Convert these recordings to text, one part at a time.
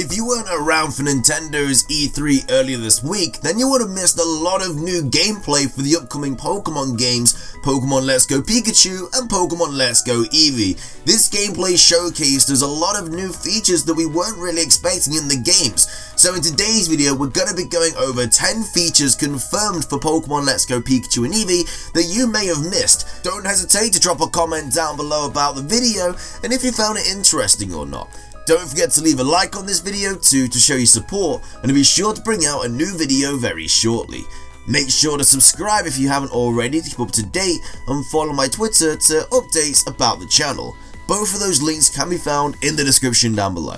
If you weren't around for Nintendo's E3 earlier this week, then you would have missed a lot of new gameplay for the upcoming Pokemon games, Pokemon Let's Go Pikachu and Pokemon Let's Go Eevee. This gameplay showcased us a lot of new features that we weren't really expecting in the games. So in today's video, we're going to be going over 10 features confirmed for Pokemon Let's Go Pikachu and Eevee that you may have missed. Don't hesitate to drop a comment down below about the video and if you found it interesting or not. Don't forget to leave a like on this video too to show your support, and to be sure to bring out a new video very shortly. Make sure to subscribe if you haven't already to keep up to date, and follow my Twitter to updates about the channel. Both of those links can be found in the description down below.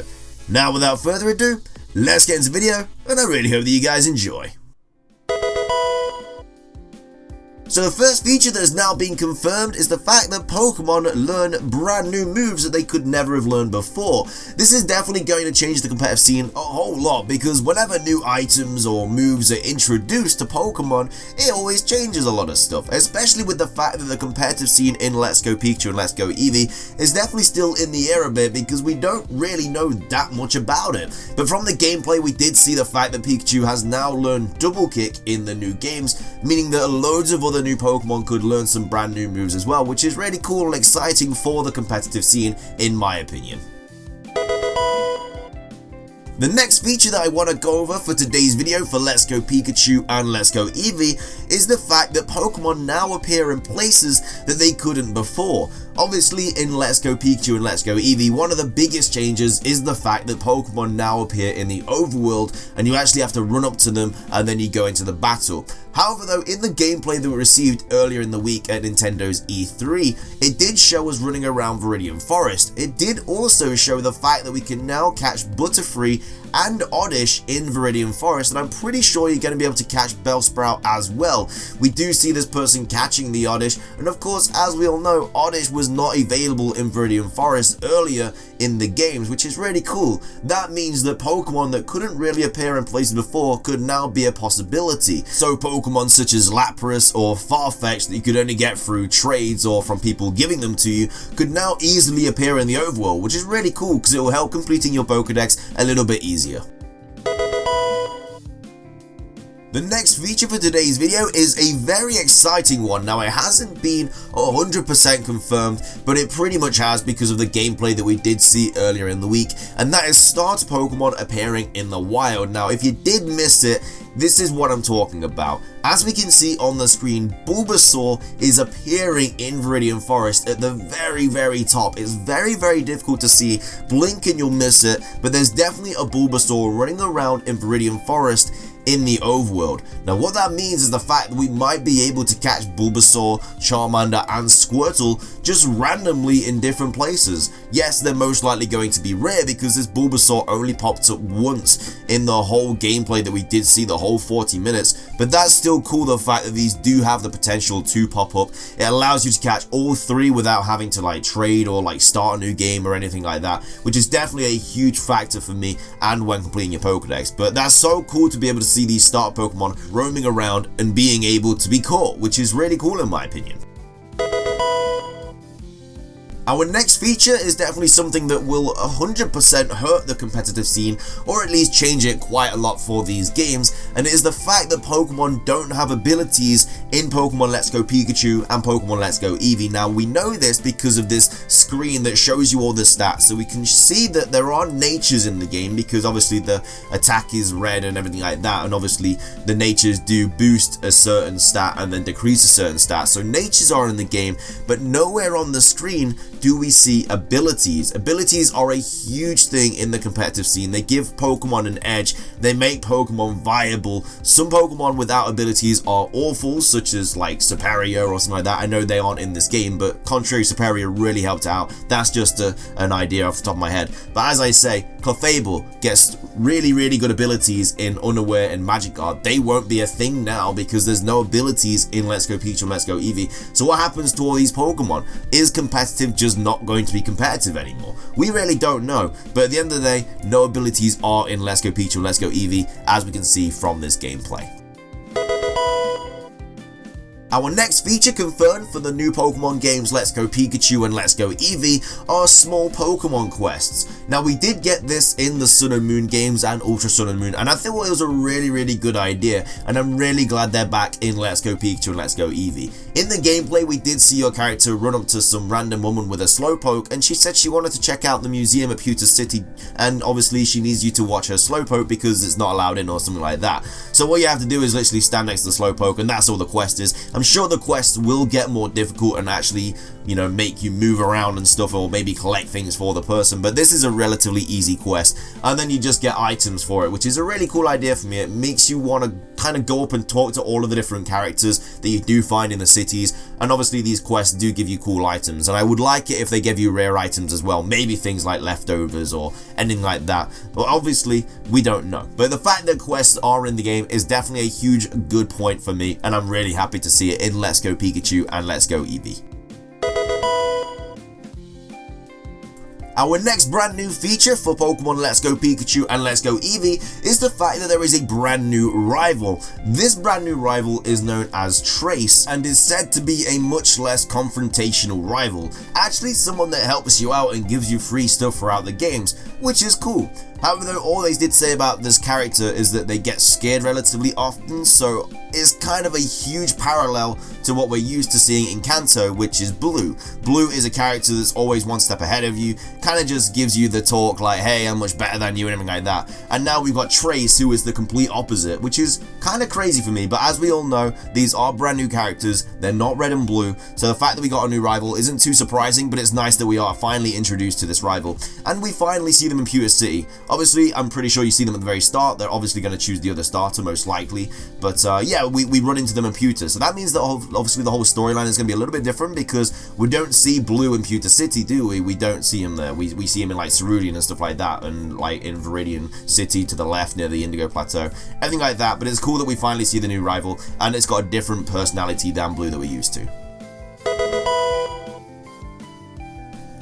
Now without further ado, let's get into the video, and I really hope that you guys enjoy. So the first feature that has now been confirmed is the fact that Pokemon learn brand new moves that they could never have learned before. This is definitely going to change the competitive scene a whole lot, because whenever new items or moves are introduced to Pokemon, it always changes a lot of stuff, especially with the fact that the competitive scene in Let's Go Pikachu and Let's Go Eevee is definitely still in the air a bit, because we don't really know that much about it. But from the gameplay, we did see the fact that Pikachu has now learned Double Kick in the new games, meaning that loads of other new Pokemon could learn some brand new moves as well, which is really cool and exciting for the competitive scene in my opinion. The next feature that I want to go over for today's video for Let's Go Pikachu and Let's Go Eevee is the fact that Pokemon now appear in places that they couldn't before. Obviously in Let's Go Pikachu and Let's Go Eevee, one of the biggest changes is the fact that Pokemon now appear in the overworld and you actually have to run up to them and then you go into the battle. However though, in the gameplay that we received earlier in the week at Nintendo's E3, it did show us running around Viridian Forest. It did also show the fact that we can now catch Butterfree and Oddish in Viridian Forest, and I'm pretty sure you're going to be able to catch Bellsprout as well. We do see this person catching the Oddish, and of course, as we all know, Oddish was not available in Viridian Forest earlier in the games, which is really cool. That means that Pokemon that couldn't really appear in places before could now be a possibility. So Pokemon such as Lapras or Farfetch'd that you could only get through trades or from people giving them to you could now easily appear in the overworld, which is really cool because it will help completing your Pokedex a little bit easier. The next feature for today's video is a very exciting one. Now, it hasn't been 100% confirmed, but it pretty much has because of the gameplay that we did see earlier in the week, and that is starter Pokemon appearing in the wild. Now, if you did miss it, this is what I'm talking about. As we can see on the screen, Bulbasaur is appearing in Viridian Forest at the very top. It's very difficult to see. Blink and you'll miss it, but there's definitely a Bulbasaur running around in Viridian Forest in the overworld. Now what that means is the fact that we might be able to catch Bulbasaur, Charmander and Squirtle just randomly in different places. Yes, they're most likely going to be rare because this Bulbasaur only popped up once in the whole gameplay that we did see, the whole 40 minutes, but that's still cool, the fact that these do have the potential to pop up. It allows you to catch all three without having to like trade or like start a new game or anything like that, which is definitely a huge factor for me and when completing your Pokedex. But that's so cool to be able to see these starter Pokemon roaming around and being able to be caught, which is really cool in my opinion. Our next feature is definitely something that will 100% hurt the competitive scene, or at least change it quite a lot for these games, and it is the fact that Pokemon don't have abilities in Pokemon Let's Go Pikachu and Pokemon Let's Go Eevee. Now we know this because of this screen that shows you all the stats, so we can see that there are natures in the game, because obviously the attack is red and everything like that, and obviously the natures do boost a certain stat and then decrease a certain stat, so natures are in the game, but nowhere on the screen do we see abilities. Abilities are a huge thing in the competitive scene. They give Pokemon an edge, they make Pokemon viable. Some Pokemon without abilities are awful, such as like Serperior or something like that. I know they aren't in this game, but Contrary Serperior really helped out. That's just an idea off the top of my head. But as I say, Clefable gets really good abilities in Unaware and Magic Guard. They won't be a thing now because there's no abilities in Let's Go Pikachu and Let's Go Eevee. So what happens to all these Pokemon? Is competitive just not going to be competitive anymore? We really don't know, but at the end of the day, no abilities are in Let's Go Pikachu and Let's Go Eevee, as we can see from this gameplay. Our next feature confirmed for the new Pokemon games Let's Go Pikachu and Let's Go Eevee are small Pokemon quests. Now we did get this in the Sun and Moon games and Ultra Sun and Moon, and I thought it was a really good idea, and I'm really glad they're back in Let's Go Pikachu and Let's Go Eevee. In the gameplay we did see your character run up to some random woman with a Slowpoke, and she said she wanted to check out the museum at Pewter City, and obviously she needs you to watch her Slowpoke because it's not allowed in or something like that. So what you have to do is literally stand next to the Slowpoke, and that's all the quest is. I'm sure the quests will get more difficult and actually, you know, make you move around and stuff, or maybe collect things for the person, but this is a relatively easy quest, and then you just get items for it, which is a really cool idea for me. It makes you want to kind of go up and talk to all of the different characters that you do find in the cities, and obviously these quests do give you cool items, and I would like it if they gave you rare items as well, maybe things like leftovers or anything like that, but obviously we don't know. But the fact that quests are in the game is definitely a huge good point for me, and I'm really happy to see it in Let's Go Pikachu and Let's Go Eevee. Our next brand new feature for Pokemon Let's Go Pikachu and Let's Go Eevee is the fact that there is a brand new rival. This brand new rival is known as Trace and is said to be a much less confrontational rival. Actually someone that helps you out and gives you free stuff throughout the games, which is cool. However, though, all they did say about this character is that they get scared relatively often, so it's kind of a huge parallel to what we're used to seeing in Kanto, which is Blue. Blue is a character that's always one step ahead of you, kind of just gives you the talk like, hey, I'm much better than you and everything like that. And now we've got Trace, who is the complete opposite, which is kind of crazy for me, but as we all know, these are brand new characters, they're not red and blue, so the fact that we got a new rival isn't too surprising, but it's nice that we are finally introduced to this rival, and we finally see them in Pewter City. Obviously, I'm pretty sure you see them at the very start. They're obviously going to choose the other starter, most likely. But yeah, we run into them in Pewter. So that means that obviously the whole storyline is going to be a little bit different because we don't see Blue in Pewter City, do we? We don't see him there. We see him in like Cerulean and stuff like that, and like in Viridian City to the left near the Indigo Plateau. Everything like that. But it's cool that we finally see the new rival, and it's got a different personality than Blue that we're used to.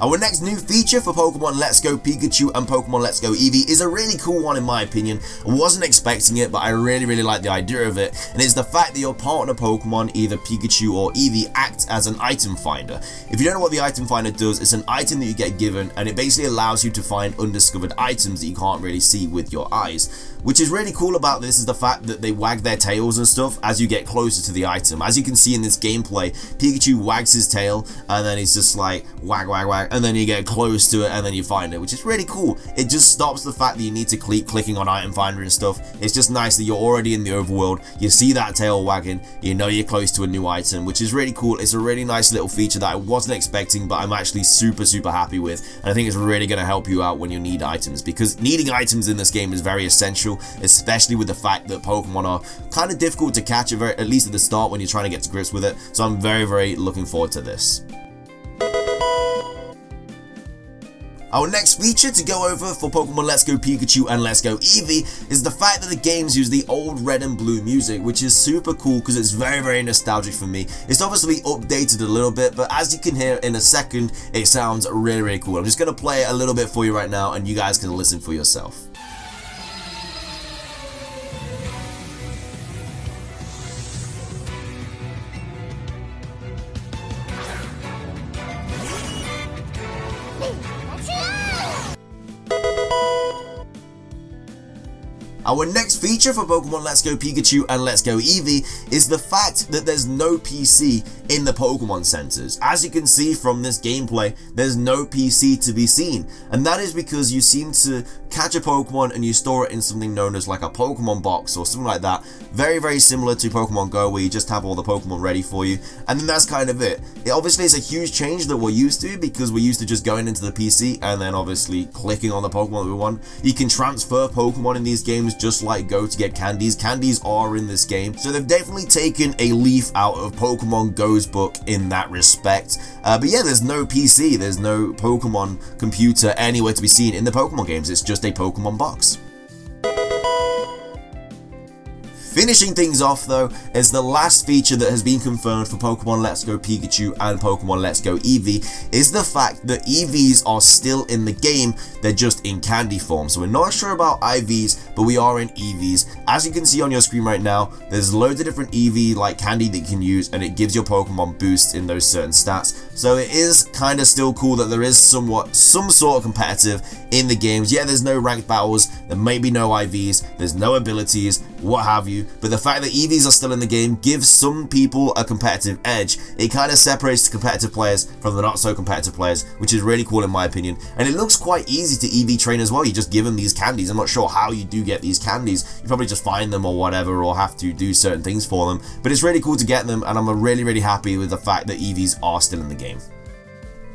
Our next new feature for Pokemon Let's Go Pikachu and Pokemon Let's Go Eevee is a really cool one in my opinion. I wasn't expecting it, but I really like the idea of it, and it's the fact that your partner Pokemon, either Pikachu or Eevee, act as an item finder. If you don't know what the item finder does, it's an item that you get given, and it basically allows you to find undiscovered items that you can't really see with your eyes. Which is really cool about this is the fact that they wag their tails and stuff as you get closer to the item. As you can see in this gameplay, Pikachu wags his tail, and then he's just like wag, and then you get close to it and then you find it, which is really cool. It just stops the fact that you need to keep clicking on item finder and stuff. It's just nice that you're already in the overworld, you see that tail wagging, you know you're close to a new item, which is really cool. It's a really nice little feature that I wasn't expecting, but I'm actually super happy with, and I think it's really going to help you out when you need items, because needing items in this game is very essential, especially with the fact that Pokemon are kind of difficult to catch, at least at the start when you're trying to get to grips with it. So I'm very looking forward to this. Our next feature to go over for Pokemon Let's Go Pikachu and Let's Go Eevee is the fact that the games use the old red and blue music, which is super cool because it's very nostalgic for me. It's obviously updated a little bit, but as you can hear in a second, it sounds really cool. I'm just going to play it a little bit for you right now, and you guys can listen for yourself. Our next feature for Pokemon Let's Go Pikachu and Let's Go Eevee is the fact that there's no PC in the Pokemon centers. As you can see from this gameplay, there's no PC to be seen, and that is because you seem to catch a Pokemon and you store it in something known as like a Pokemon box or something like that, very similar to Pokemon Go, where you just have all the Pokemon ready for you, and then that's kind of it. It obviously is a huge change that we're used to, because we're used to just going into the PC and then obviously clicking on the Pokemon that we want. You can transfer Pokemon in these games just like Go to get candies. Candies are in this game, so they've definitely taken a leaf out of Pokemon Go's book in that respect. But yeah, there's no PC, there's no Pokemon computer anywhere to be seen in the Pokemon games. It's just a Pokemon box. Finishing things off though is the last feature that has been confirmed for Pokemon Let's Go Pikachu and Pokemon Let's Go Eevee is the fact that EVs are still in the game, they're just in candy form. So we're not sure about IVs, but we are in EVs. As you can see on your screen right now, there's loads of different EV like candy that you can use, and it gives your Pokemon boosts in those certain stats. So it is kind of still cool that there is some sort of competitive in the games. Yeah, there's no ranked battles, there may be no IVs, there's no abilities, what have you, but the fact that EVs are still in the game gives some people a competitive edge. It kind of separates the competitive players from the not so competitive players, which is really cool in my opinion, and it looks quite easy to EV train as well. You just give them these candies. I'm not sure how you do get these candies, you probably just find them or whatever, or have to do certain things for them, but it's really cool to get them, and I'm really happy with the fact that EVs are still in the game.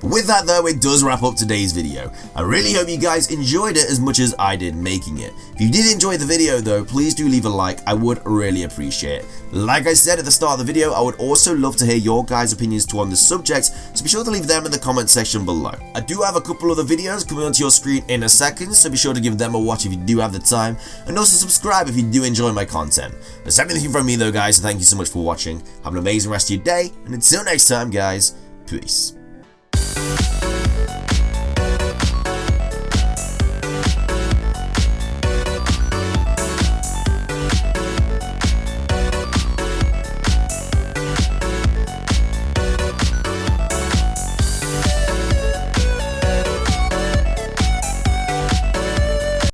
But with that though, it does wrap up today's video. I really hope you guys enjoyed it as much as I did making it. If you did enjoy the video though, please do leave a like, I would really appreciate it. Like I said at the start of the video, I would also love to hear your guys' opinions too on this subject, so be sure to leave them in the comment section below. I do have a couple other videos coming onto your screen in a second, so be sure to give them a watch if you do have the time, and also subscribe if you do enjoy my content. That's everything from me though guys, so thank you so much for watching, have an amazing rest of your day, and until next time guys, peace.